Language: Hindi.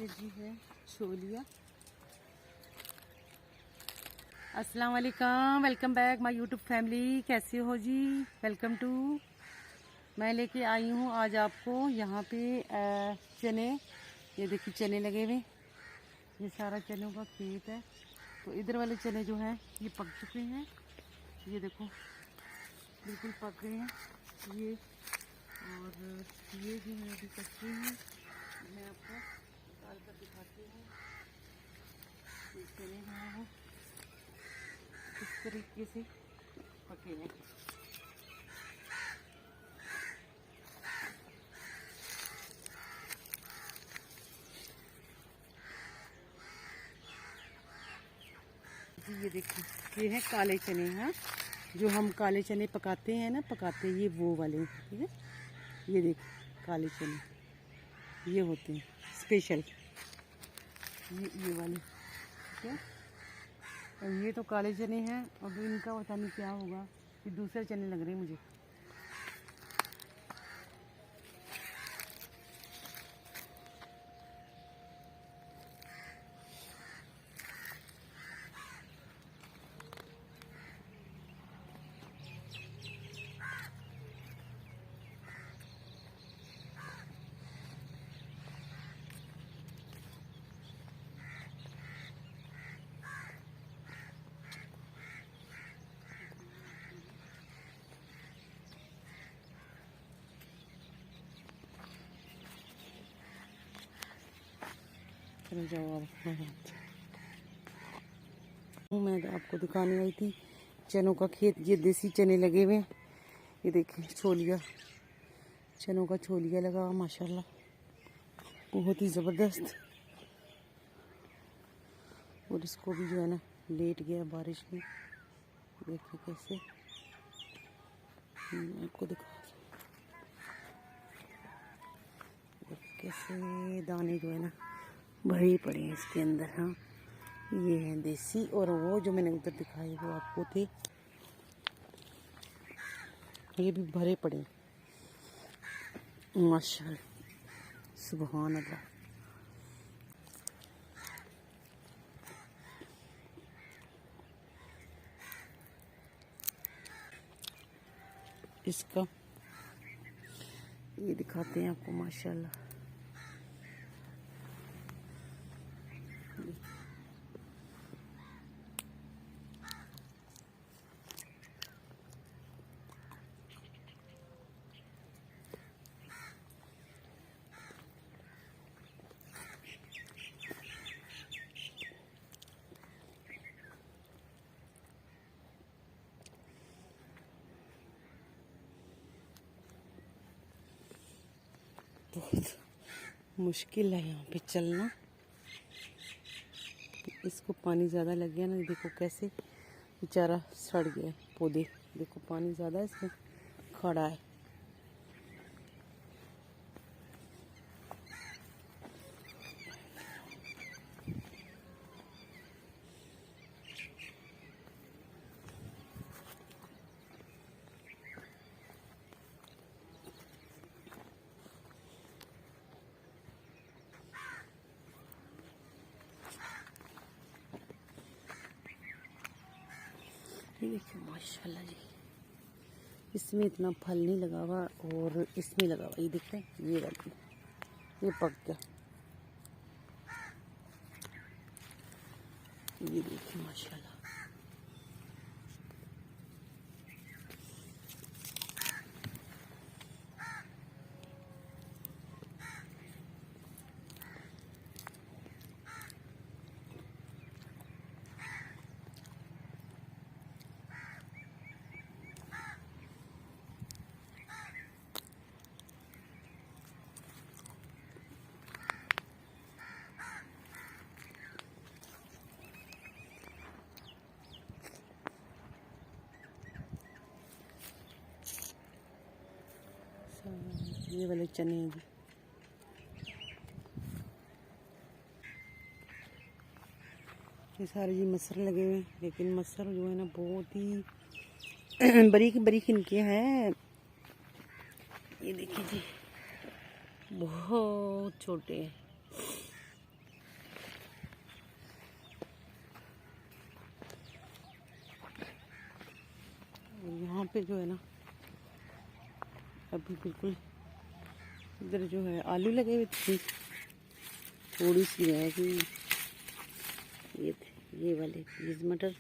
ये जी है छोलिया। अस्सलाम वालेकुम, welcome back my YouTube family. कैसे हो जी? Welcome to. मैं लेके आई हूँ आज आपको यहाँ पे चने। ये देखिए चने लगे हुए, ये सारा चनों का खेत है। तो इधर वाले चने जो हैं ये पक चुके हैं, ये देखो बिल्कुल पक गए हैं ये। और ये जो है अभी कच्चे हैं, मैं आपको निकाल कर दिखाती हूँ। ये चने जो हैं वो इस तरीके से पके हैं। जी ये देखिए, ये है काले चने हैं, जो हम काले चने पकाते हैं ना, ये वो वाले, ठीक है। ये देखिए काले चने ये होते हैं स्पेशल, ये वाले, ठीक है। और ये तो काले चने हैं, और इनका पता नहीं क्या होगा, ये दूसरे चने लग रहे हैं मुझे। जाओ मैं आपको दिखाने आई थी चनों का खेत। ये देसी चने लगे हुए हैं, ये देखिए छोलिया, चनों का छोलिया लगा हुआ माशाल्लाह, बहुत ही ज़बरदस्त। और इसको भी जो है ना लेट गया बारिश में, देखिए कैसे, आपको दिखा कैसे दाने जो है ना भरे पड़े हैं इसके अंदर। हाँ ये है देसी, और वो जो मैंने उधर दिखाए वो आपको थे, ये भी भरे पड़े माशाल्लाह, सुभान अल्लाह। इसका ये दिखाते हैं आपको माशाल्लाह। बहुत मुश्किल है यहाँ पे चलना, इसको पानी ज़्यादा लग गया ना, देखो कैसे बेचारा सड़ गया पौधे, देखो पानी ज़्यादा इसमें खड़ा है। ये देखिए माशाल्लाह जी, इसमें इतना फल नहीं लगा हुआ, और इसमें लगा हुआ, ये देखते हैं ये वाली, ये पक गया, ये देखिए माशाल्लाह। ये वाले चने हैं जी, ये सारे जी मसर लगे हुए हैं, लेकिन मसर जो है ना बहुत ही बारीक बारीक इनके हैं। ये देखिए जी बहुत छोटे हैं, यहाँ पे जो है ना अभी बिल्कुल इधर जो है आलू लगे हुए थे, थोड़ी सी रह गई। ये वाले पीस मटर